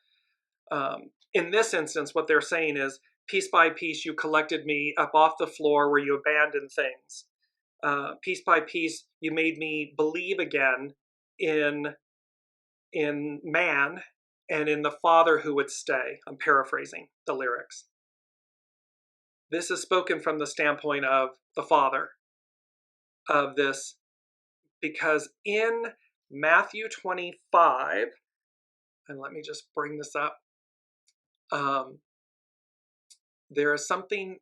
in this instance, what they're saying is, piece by piece, you collected me up off the floor where you abandoned things. Piece by piece, you made me believe again in man and in the Father who would stay. I'm paraphrasing the lyrics. This is spoken from the standpoint of the Father of this, because in Matthew 25, and let me just bring this up, there is something,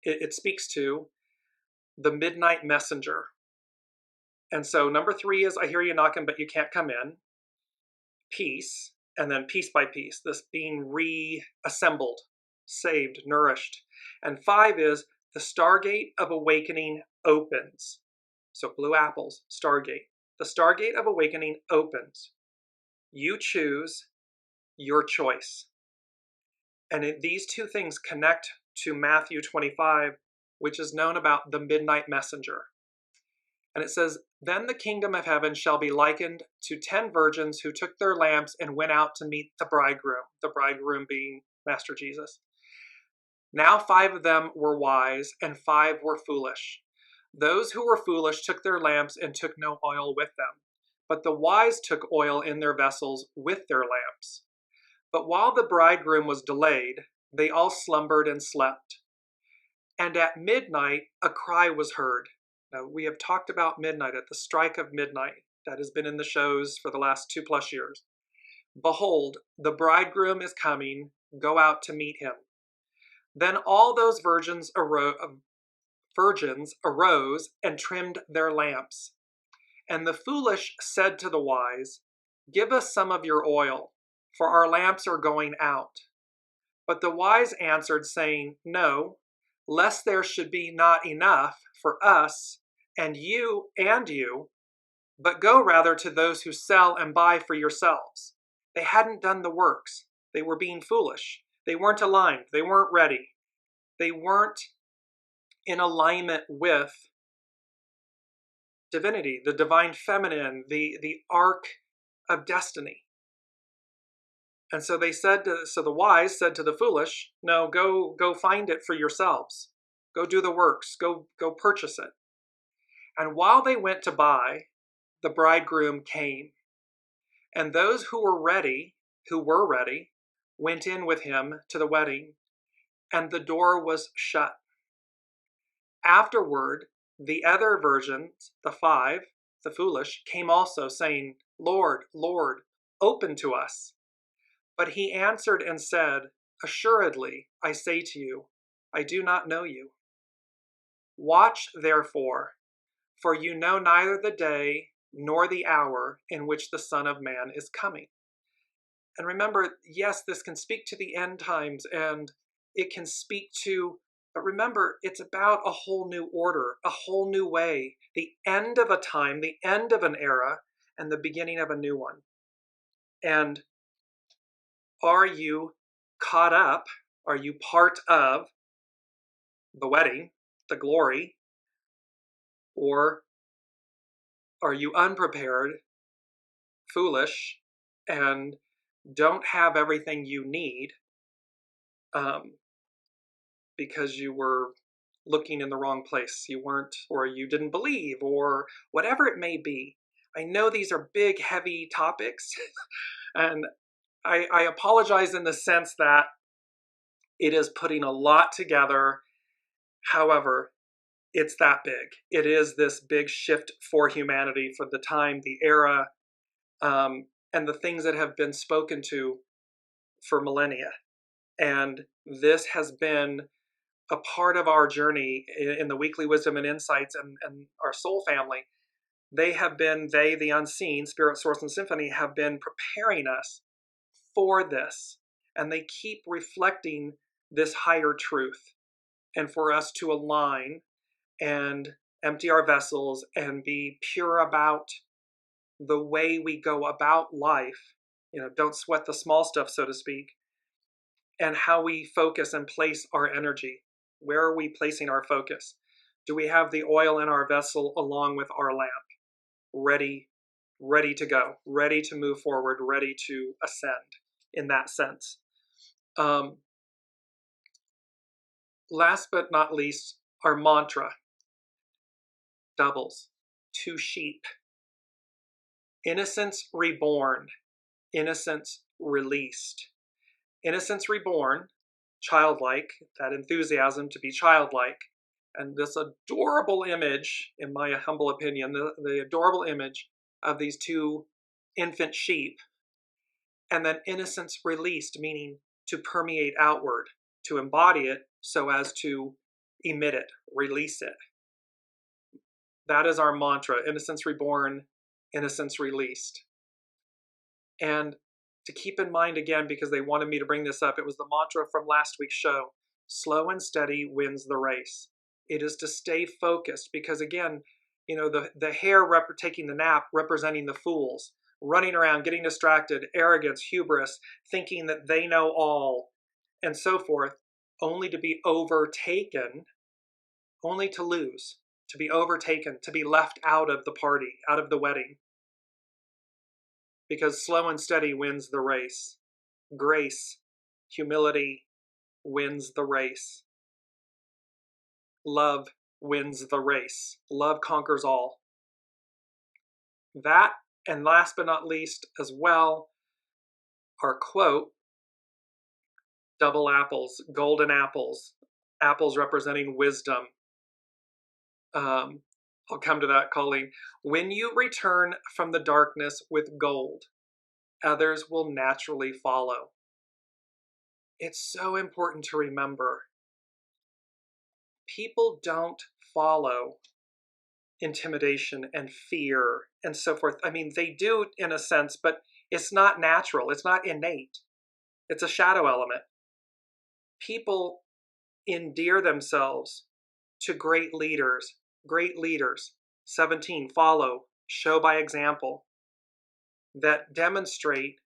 it speaks to the midnight messenger. And so number 3 is, I hear you knocking, but you can't come in. Peace, and then piece by piece, this being reassembled, saved, nourished. And 5 is, the Stargate of Awakening opens. So blue apples, Stargate. The Stargate of Awakening opens. You choose your choice. And these two things connect to Matthew 25, which is known about the midnight messenger. And it says, then the kingdom of heaven shall be likened to 10 virgins who took their lamps and went out to meet the bridegroom being Master Jesus. Now 5 of them were wise and 5 were foolish. Those who were foolish took their lamps and took no oil with them. But the wise took oil in their vessels with their lamps. But while the bridegroom was delayed, they all slumbered and slept. And at midnight, a cry was heard. Now, we have talked about midnight, at the strike of midnight. That has been in the shows for the last 2+ years. Behold, the bridegroom is coming. Go out to meet him. Then all those virgins arose and trimmed their lamps. And the foolish said to the wise, give us some of your oil, for our lamps are going out. But the wise answered, saying, no, lest there should be not enough for us and you, but go rather to those who sell and buy for yourselves. They hadn't done the works. They were being foolish. They weren't aligned. They weren't ready. They weren't in alignment with divinity, the divine feminine, the arc of destiny. And so the wise said to the foolish, no, go find it for yourselves. Go do the works. Go purchase it. And while they went to buy, the bridegroom came. And those who were ready, went in with him to the wedding, and the door was shut. Afterward, the other virgins, the 5, the foolish, came also, saying, Lord, Lord, open to us. But he answered and said, Assuredly, I say to you, I do not know you. Watch, therefore, for you know neither the day nor the hour in which the Son of Man is coming. And remember, yes, this can speak to the end times, and it can speak to, but remember, it's about a whole new order, a whole new way, the end of a time, the end of an era, and the beginning of a new one. And are you caught up? Are you part of the wedding, the glory? Or are you unprepared, foolish, and don't have everything you need because you were looking in the wrong place? You weren't, or you didn't believe, or whatever it may be. I know these are big, heavy topics, and I apologize in the sense that it is putting a lot together. However, it's that big. It is this big shift for humanity, for the time, the era, and the things that have been spoken to for millennia. And this has been a part of our journey in the Weekly Wisdom and Insights and our soul family. They, the unseen, Spirit, Source, and Symphony, have been preparing us for this. And they keep reflecting this higher truth. And for us to align and empty our vessels and be pure about the way we go about life. Don't sweat the small stuff, so to speak. And how we focus and place our energy. Where are we placing our focus? Do we have the oil in our vessel along with our lamp? Ready to go, ready to move forward, ready to ascend in that sense. Last but not least, our mantra doubles. 2 sheep. Innocence reborn. Innocence released. Innocence reborn, childlike, that enthusiasm to be childlike, and this adorable image, in my humble opinion, the adorable image of these 2 infant sheep, and then innocence released, meaning to permeate outward, to embody it so as to emit it, release it. That is our mantra, innocence reborn, innocence released. And to keep in mind again, because they wanted me to bring this up, it was the mantra from last week's show, slow and steady wins the race. It is to stay focused because again, the hare taking the nap representing the fools, running around, getting distracted, arrogance, hubris, thinking that they know all, and so forth, only to be overtaken, only to lose, to be overtaken, to be left out of the party, out of the wedding. Because slow and steady wins the race. Grace, humility wins the race. Love wins the race. Love conquers all. That, and last but not least as well, our quote, double apples, golden apples, apples representing wisdom. I'll come to that, Colleen. When you return from the darkness with gold, others will naturally follow. It's so important to remember. People don't follow intimidation and fear and so forth. I mean, they do in a sense, but it's not natural. It's not innate. It's a shadow element. People endear themselves to great leaders. 17, follow, show by example, that demonstrate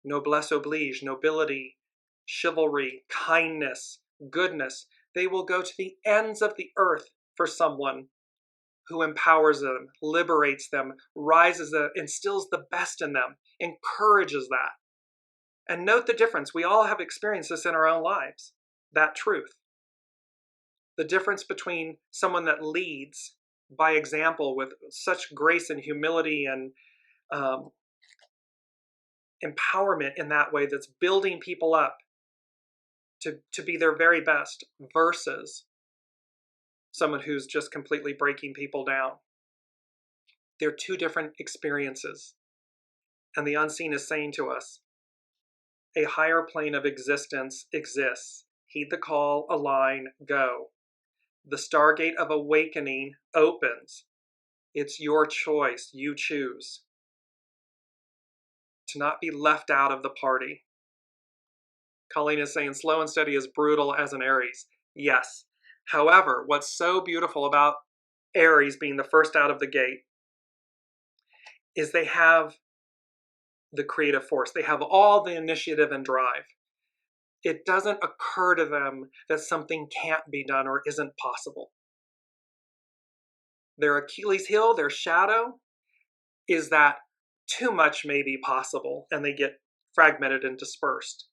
noblesse oblige, nobility, chivalry, kindness, goodness. They will go to the ends of the earth for someone who empowers them, liberates them, rises them, instills the best in them, encourages that. And note the difference. We all have experienced this in our own lives, that truth. The difference between someone that leads by example with such grace and humility and empowerment in that way, that's building people up to be their very best, versus someone who's just completely breaking people down. They're two different experiences. And the unseen is saying to us, a higher plane of existence exists. Heed the call, align, go. The Stargate of awakening opens. It's your choice. You choose to not be left out of the party. Colleen is saying slow and steady is brutal as an Aries. Yes. However, what's so beautiful about Aries being the first out of the gate is they have the creative force. They have all the initiative and drive. It doesn't occur to them that something can't be done or isn't possible. Their Achilles heel, their shadow, is that too much may be possible, and they get fragmented and dispersed.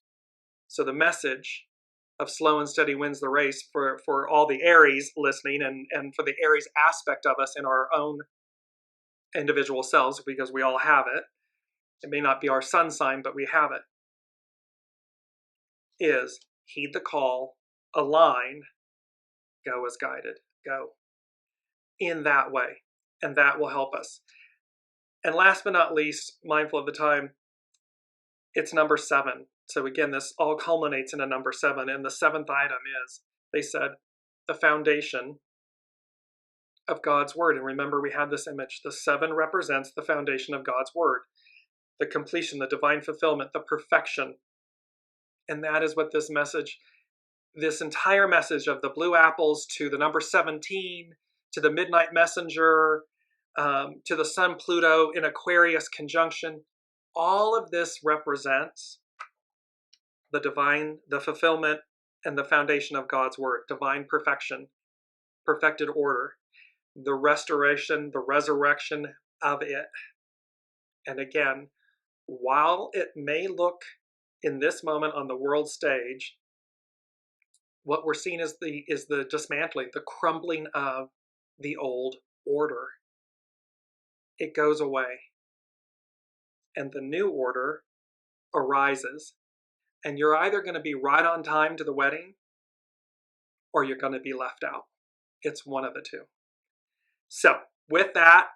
So the message of slow and steady wins the race for all the Aries listening, and for the Aries aspect of us in our own individual selves, because we all have it. It may not be our sun sign, but we have it. Is heed the call, align, go as guided, go. In that way, and that will help us. And last but not least, mindful of the time, it's number 7. So again, this all culminates in a number 7, and the 7th item is, they said, the foundation of God's word. And remember, we had this image. The 7 represents the foundation of God's word, the completion, the divine fulfillment, the perfection. And that is what this message, this entire message of the blue apples to the number 17, to the midnight messenger, to the Sun-PLUTO in Aquarius conjunction, all of this represents the divine, the fulfillment, and the foundation of God's word, divine perfection, perfected order, the restoration, the resurrection of it. And again, while it may look in this moment on the world stage, what we're seeing is the dismantling, the crumbling of the old order. It goes away, and the new order arises. And you're either going to be right on time to the wedding, or you're going to be left out. It's one of the two. So with that,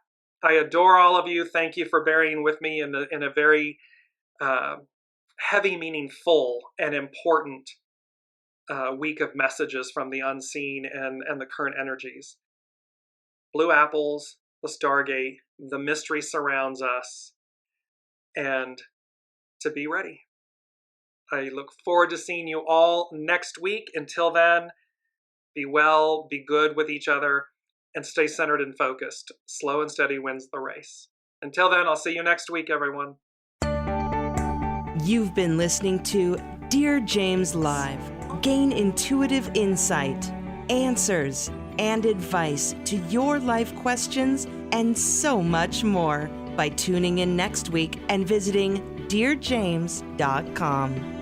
I adore all of you. Thank you for bearing with me in a very heavy, meaningful, and important week of messages from the unseen and the current energies. Blue apples, the Stargate, the mystery surrounds us, and to be ready. I look forward to seeing you all next week. Until then, be well, be good with each other, and stay centered and focused. Slow and steady wins the race. Until then, I'll see you next week, everyone. You've been listening to Dearjames Live. Gain intuitive insight, answers, and advice to your life questions, and so much more by tuning in next week and visiting dearjames.com.